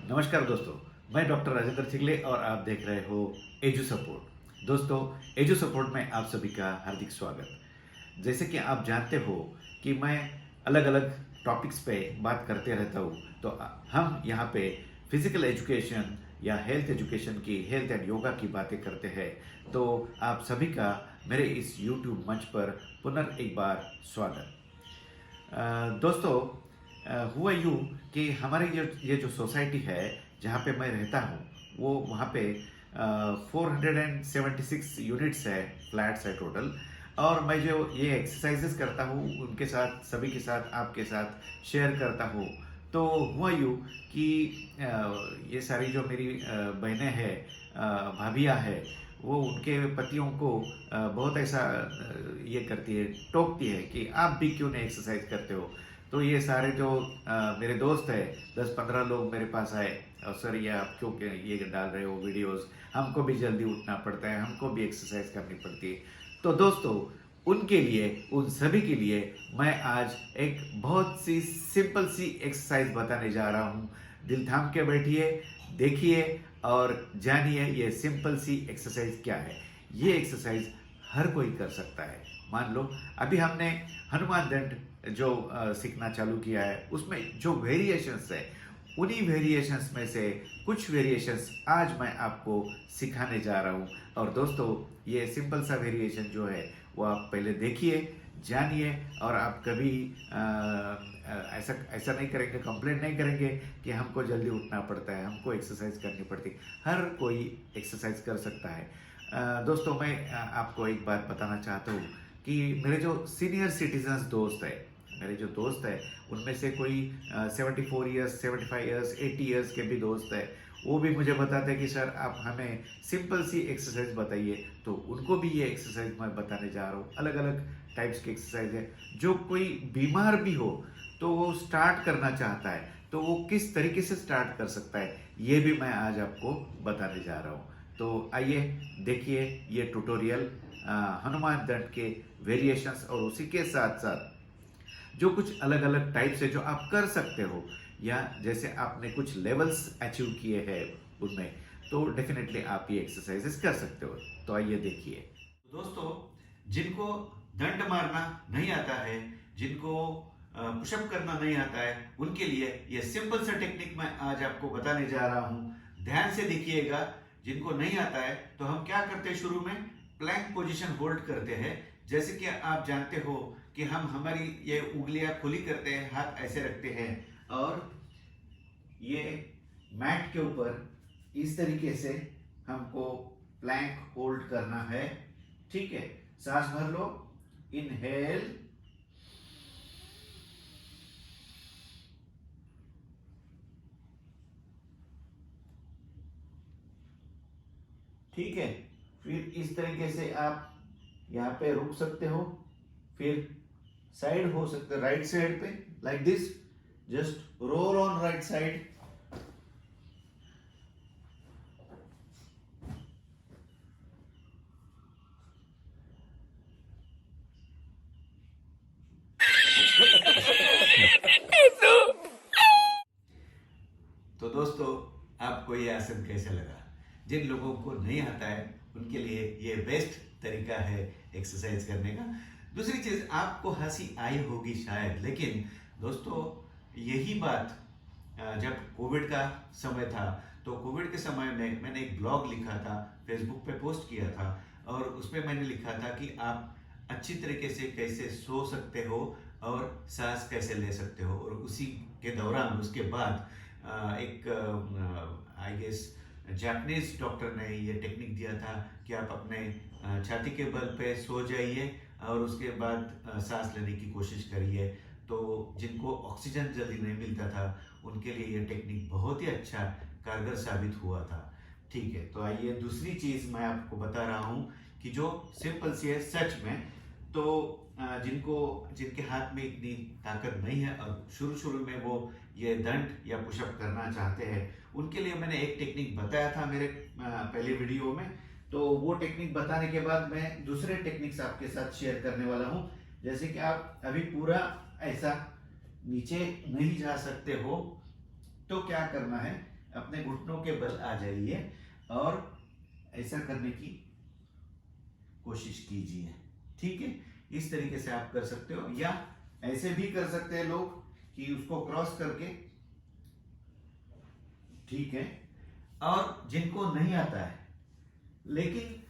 नमस्कार दोस्तों, मैं डॉक्टर राजेंद्र चिगले और आप देख रहे हो एजू सपोर्ट। दोस्तों, एजू सपोर्ट में आप सभी का हार्दिक स्वागत। जैसे कि आप जानते हो कि मैं अलग अलग टॉपिक्स पे बात करते रहता हूँ, तो हम यहाँ पे फिजिकल एजुकेशन या हेल्थ एजुकेशन की, हेल्थ एंड योगा की बातें करते हैं। तो आप सभी का मेरे इस यूट्यूब मंच पर पुनः एक बार स्वागत। दोस्तों, हुआ यूँ कि हमारी ये जो सोसाइटी है जहाँ पे मैं रहता हूँ, वो वहाँ पे 476 यूनिट्स है, फ्लैट्स है टोटल। और मैं जो ये एक्सरसाइजेस करता हूँ उनके साथ, सभी के साथ, आपके साथ शेयर करता हूँ। तो हुआ यूँ कि ये सारी जो मेरी बहनें हैं, भाभियाँ हैं, वो उनके पतियों को बहुत ऐसा ये करती है, टोकती है कि आप भी क्यों नहीं एक्सरसाइज करते हो। तो ये सारे जो मेरे दोस्त हैं, 10-15 लोग मेरे पास आए, और सर ये आप क्यों ये डाल रहे हो वीडियोस, हमको भी जल्दी उठना पड़ता है, हमको भी एक्सरसाइज करनी पड़ती है। तो दोस्तों, उनके लिए, उन सभी के लिए मैं आज एक बहुत सी सिंपल सी एक्सरसाइज बताने जा रहा हूँ। दिल थाम के बैठिए, देखिए और जानिए ये सिंपल सी एक्सरसाइज क्या है। ये एक्सरसाइज हर कोई कर सकता है। मान लो अभी हमने हनुमान दंड जो सीखना चालू किया है, उसमें जो वेरिएशंस है, उन्हीं वेरिएशंस में से कुछ वेरिएशंस आज मैं आपको सिखाने जा रहा हूँ। और दोस्तों, ये सिंपल सा वेरिएशन जो है वो आप पहले देखिए, जानिए, और आप कभी ऐसा ऐसा नहीं करेंगे, कंप्लेंट नहीं करेंगे कि हमको जल्दी उठना पड़ता है, हमको एक्सरसाइज करनी पड़ती है। हर कोई एक्सरसाइज कर सकता है। दोस्तों, मैं आपको एक बात बताना चाहता हूँ कि मेरे जो सीनियर सिटीजन्स दोस्त है, मेरे जो दोस्त है, उनमें से कोई 74 ईयर्स, 75 ईयर्स, 80 ईयर्स के भी दोस्त है। वो भी मुझे बताते हैं कि सर आप हमें सिंपल सी एक्सरसाइज बताइए। तो उनको भी ये एक्सरसाइज मैं बताने जा रहा हूँ। अलग अलग टाइप्स की एक्सरसाइज है। जो कोई बीमार भी हो तो वो स्टार्ट करना चाहता है, तो वो किस तरीके से स्टार्ट कर सकता है, ये भी मैं आज आपको बताने जा रहा हूँ। तो आइए देखिए ये ट्यूटोरियल, हनुमान दंड के वेरिएशंस, और उसी के साथ साथ जो कुछ अलग अलग टाइप्स है जो आप कर सकते हो, या जैसे आपने कुछ लेवल्स अचीव किए हैं उनमें, तो डेफिनेटली आप ये एक्सरसाइजेस कर सकते हो। तो आइए देखिए दोस्तों, जिनको दंड मारना नहीं आता है, जिनको पुशअप करना नहीं आता है, उनके लिए ये सिंपल सा टेक्निक मैं आज आपको बताने जा रहा हूं। ध्यान से देखिएगा। जिनको नहीं आता है तो हम क्या करते हैं, शुरू में प्लैंक पोजीशन होल्ड करते हैं। जैसे कि आप जानते हो कि हम हमारी ये उंगलियां खुली करते हैं, हाथ ऐसे रखते हैं, और ये मैट के ऊपर इस तरीके से हमको प्लैंक होल्ड करना है। ठीक है, सांस भर लो, इनहेल, ठीक है। फिर इस तरीके से आप यहाँ पे रुक सकते हो, फिर साइड हो सकते, राइट साइड पे, like this, just roll on right side. तो दोस्तों, आपको ये आसन कैसा लगा? जिन लोगों को नहीं आता है उनके लिए ये बेस्ट तरीका है एक्सरसाइज करने का। दूसरी चीज, आपको हंसी आई होगी शायद, लेकिन दोस्तों यही बात जब कोविड का समय था, तो कोविड के समय में मैंने एक ब्लॉग लिखा था, फेसबुक पे पोस्ट किया था, और उसमें मैंने लिखा था कि आप अच्छी तरीके से कैसे सो सकते हो और सांस कैसे ले सकते हो। और उसी के दौरान, उसके बाद एक आई गेस जापानीज डॉक्टर ने ये टेक्निक दिया था कि आप अपने छाती के बल पे सो जाइए और उसके बाद सांस लेने की कोशिश करिए। तो जिनको ऑक्सीजन जल्दी नहीं मिलता था, उनके लिए ये टेक्निक बहुत ही अच्छा कारगर साबित हुआ था। ठीक है, तो आइए दूसरी चीज़ मैं आपको बता रहा हूँ कि जो सिंपल सी है सच में। तो जिनके हाथ में इतनी ताकत नहीं है और शुरू शुरू में वो ये दंड या पुशअप करना चाहते हैं, उनके लिए मैंने एक टेक्निक बताया था मेरे पहले वीडियो में। तो वो टेक्निक बताने के बाद मैं दूसरे टेक्निक्स आपके साथ शेयर करने वाला हूँ। जैसे कि आप अभी पूरा ऐसा नीचे नहीं जा सकते हो, तो क्या करना है, अपने घुटनों के बल आ जाइए और ऐसा करने की कोशिश कीजिए। ठीक है, इस तरीके से आप कर सकते हो, या ऐसे भी कर सकते हैं लोग कि उसको क्रॉस करके। ठीक है, और जिनको नहीं आता है लेकिन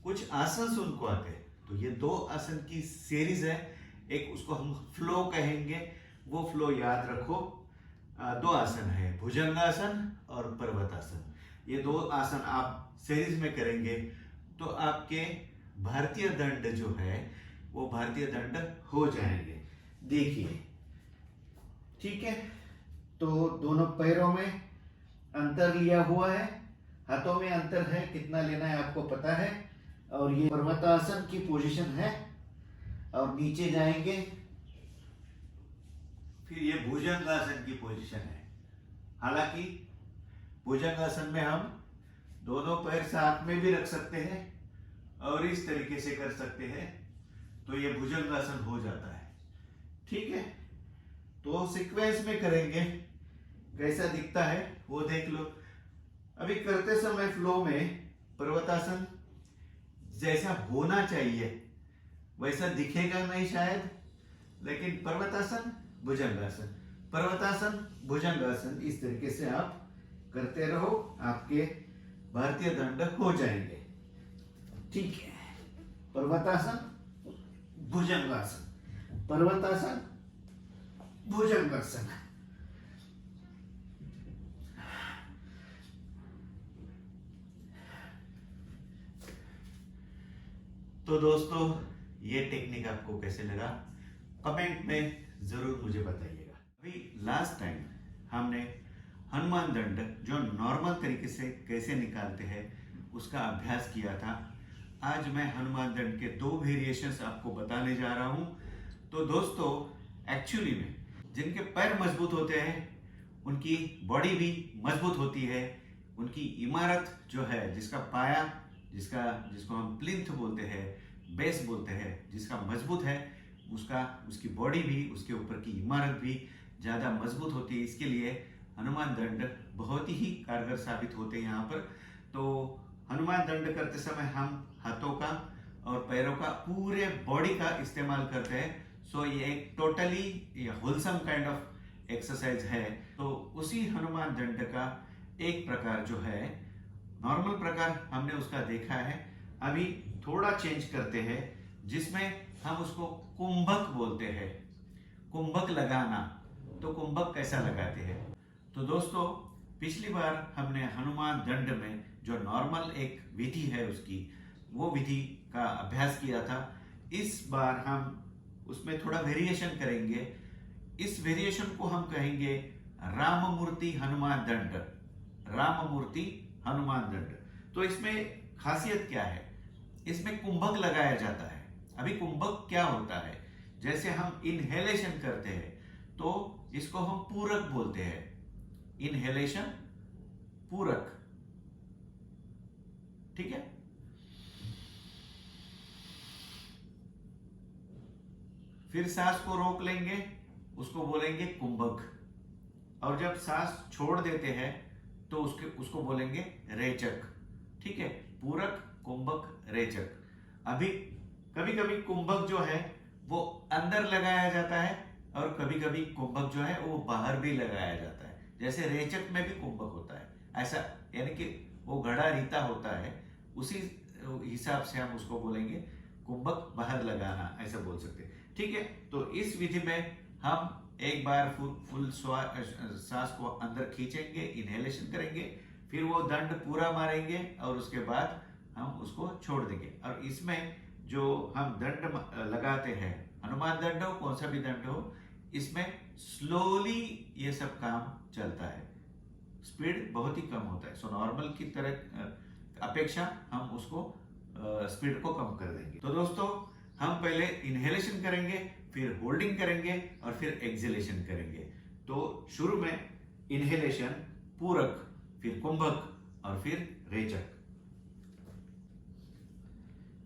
कुछ आसन उनको आते हैं, तो ये 2 आसन की सीरीज है। एक उसको हम फ्लो कहेंगे, वो फ्लो याद रखो। 2 आसन है, भुजंगासन और पर्वतासन। ये 2 आसन आप सीरीज में करेंगे तो आपके भारतीय दंड जो है वो भारतीय दंड हो जाएंगे। देखिए, ठीक है, तो दोनों पैरों में अंतर लिया हुआ है, हाथों में अंतर है, कितना लेना है आपको पता है। और ये पर्वतासन की पोजीशन है, और नीचे जाएंगे, फिर ये भुजंगासन की पोजीशन है। हालांकि भुजंगासन में हम दोनों पैर साथ में भी रख सकते हैं और इस तरीके से कर सकते हैं, तो ये भुजंगासन हो जाता है। ठीक है, तो सीक्वेंस में करेंगे, कैसा दिखता है वो देख लो। अभी करते समय फ्लो में पर्वतासन जैसा होना चाहिए वैसा दिखेगा नहीं शायद, लेकिन पर्वतासन भुजंगासन, पर्वतासन भुजंगासन, इस तरीके से आप करते रहो, आपके भारतीय दंड हो जाएंगे। ठीक है, पर्वतासन भुजंगासन, पर्वतासन भुजंगासन। तो दोस्तों, ये टेक्निक आपको कैसे लगा कमेंट में जरूर मुझे बताइएगा। अभी लास्ट टाइम हमने हनुमान दंड जो नॉर्मल तरीके से कैसे निकालते हैं उसका अभ्यास किया था। आज मैं हनुमान दंड के 2 वेरिएशंस आपको बताने जा रहा हूं। तो दोस्तों, एक्चुअली में जिनके पैर मजबूत होते हैं उनकी बॉडी भी मजबूत होती है। उनकी इमारत जो है, जिसका पाया, जिसको हम प्लिंथ बोलते हैं, बेस बोलते हैं, जिसका मजबूत है, उसकी बॉडी भी, उसके ऊपर की इमारत भी ज़्यादा मजबूत होती है। इसके लिए हनुमान दंड बहुत ही कारगर साबित होते हैं यहाँ पर। तो हनुमान दंड करते समय हम हाथों का और पैरों का, पूरे बॉडी का इस्तेमाल करते हैं। सो ये एक totally wholesome kind of exercise है। तो उसी हनुमान दंड का एक प्रकार जो है, नॉर्मल प्रकार हमने उसका देखा है, अभी थोड़ा चेंज करते हैं, जिसमें हम उसको कुंभक बोलते हैं। कुंभक लगाना, तो कुंभक कैसा लगाते हैं? तो दोस्तों, पिछली बार हमने हनुमान दंड में जो नॉर्मल एक विधि है उसकी, वो विधि का अभ्यास किया था। इस बार हम उसमें थोड़ा वेरिएशन करेंगे। इस वेरिएशन को हम कहेंगे राममूर्ति हनुमान दंड, राममूर्ति हनुमान दंड। तो इसमें खासियत क्या है? इसमें कुंभक लगाया जाता है। अभी कुंभक क्या होता है? जैसे हम इनहेलेशन करते हैं तो इसको हम पूरक बोलते हैं। इनहेलेशन, पूरक। ठीक है, फिर सांस को रोक लेंगे, उसको बोलेंगे कुंभक। और जब सांस छोड़ देते हैं तो उसको बोलेंगे रेचक। ठीक है, पूरक, कुंभक, रेचक। अभी कभी कभी कुंभक जो है वो अंदर लगाया जाता है और कभी कभी कुंभक जो है वो बाहर भी लगाया जाता है। जैसे रेचक में भी कुंभक होता है, ऐसा, यानी कि वो घड़ा रीता होता है, उसी हिसाब से हम उसको बोलेंगे कुंभक बाहर लगाना, ऐसा बोल सकते हैं। ठीक है, तो इस विधि में हम एक बार फुल सांस को अंदर खींचेंगे, इनहेलेशन करेंगे, फिर वो दंड पूरा मारेंगे और उसके बाद हम उसको छोड़ देंगे। और इसमें जो हम दंड लगाते हैं, हनुमान दंड हो, कौन सा भी दंड हो, इसमें स्लोली ये सब काम चलता है, स्पीड बहुत ही कम होता है। सो नॉर्मल की तरह अपेक्षा हम उसको स्पीड को कम कर देंगे। तो दोस्तों, हम पहले इनहेलेशन करेंगे, फिर होल्डिंग करेंगे और फिर एक्सहेलेशन करेंगे। तो शुरू में इनहेलेशन, पूरक, फिर कुंभक और फिर रेचक।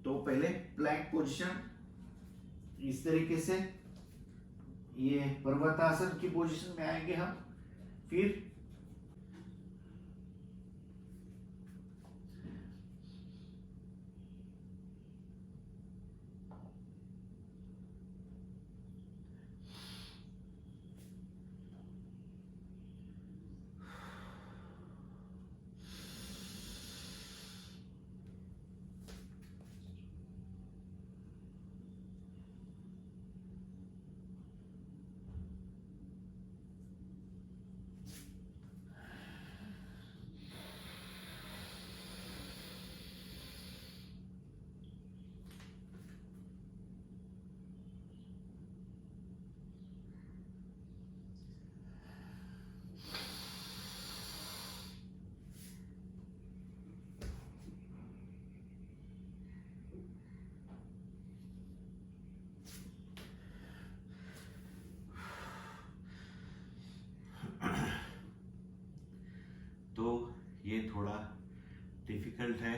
तो पहले प्लैंक पोजीशन, इस तरीके से ये पर्वतासन की पोजीशन में आएंगे हम। फिर ये थोड़ा डिफिकल्ट है,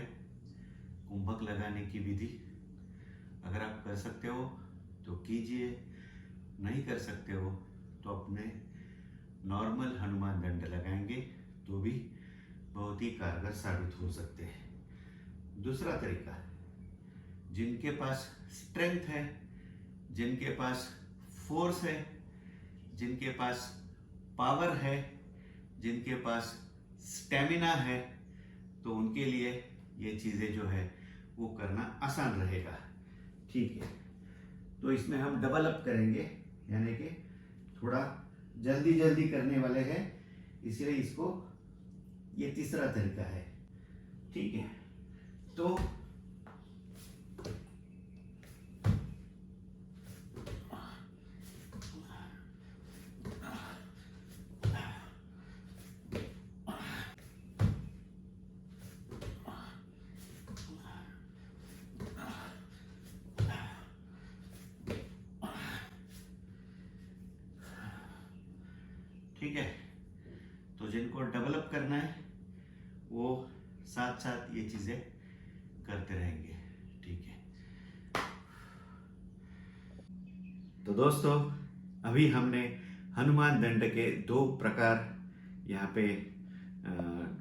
कुंभक लगाने की विधि। अगर आप कर सकते हो तो कीजिए, नहीं कर सकते हो तो अपने नॉर्मल हनुमान दंड लगाएंगे तो भी बहुत ही कारगर साबित हो सकते हैं। दूसरा तरीका, जिनके पास स्ट्रेंथ है, जिनके पास फोर्स है, जिनके पास पावर है, जिनके पास स्टेमिना है, तो उनके लिए ये चीज़ें जो है वो करना आसान रहेगा। ठीक है, तो इसमें हम डबल अप करेंगे, यानी कि थोड़ा जल्दी जल्दी करने वाले हैं, इसलिए इसको ये तीसरा तरीका है। ठीक है, तो ठीक है, तो जिनको डेवलप करना है वो साथ साथ ये चीज़ें करते रहेंगे। ठीक है, तो दोस्तों अभी हमने हनुमान दंड के 2 प्रकार यहाँ पे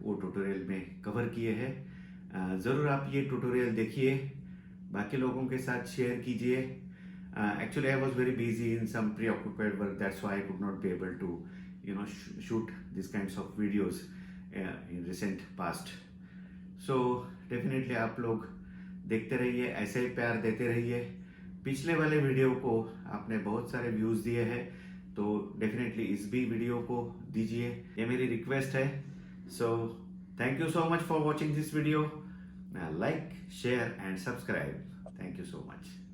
वो ट्यूटोरियल में कवर किए हैं। ज़रूर आप ये ट्यूटोरियल देखिए, बाकी लोगों के साथ शेयर कीजिए। Actually, I was very busy in some preoccupied work. That's why I could not be able to, shoot these kinds of videos in recent past. So definitely आप लोग देखते रहिए, ऐसे ही प्यार देते रहिए। पिछले वाले वीडियो को आपने बहुत सारे व्यूज दिए हैं, तो डेफिनेटली इस भी वीडियो को दीजिए, ये मेरी रिक्वेस्ट है। So thank you so much for watching this video. Like, share and subscribe. Thank you so much.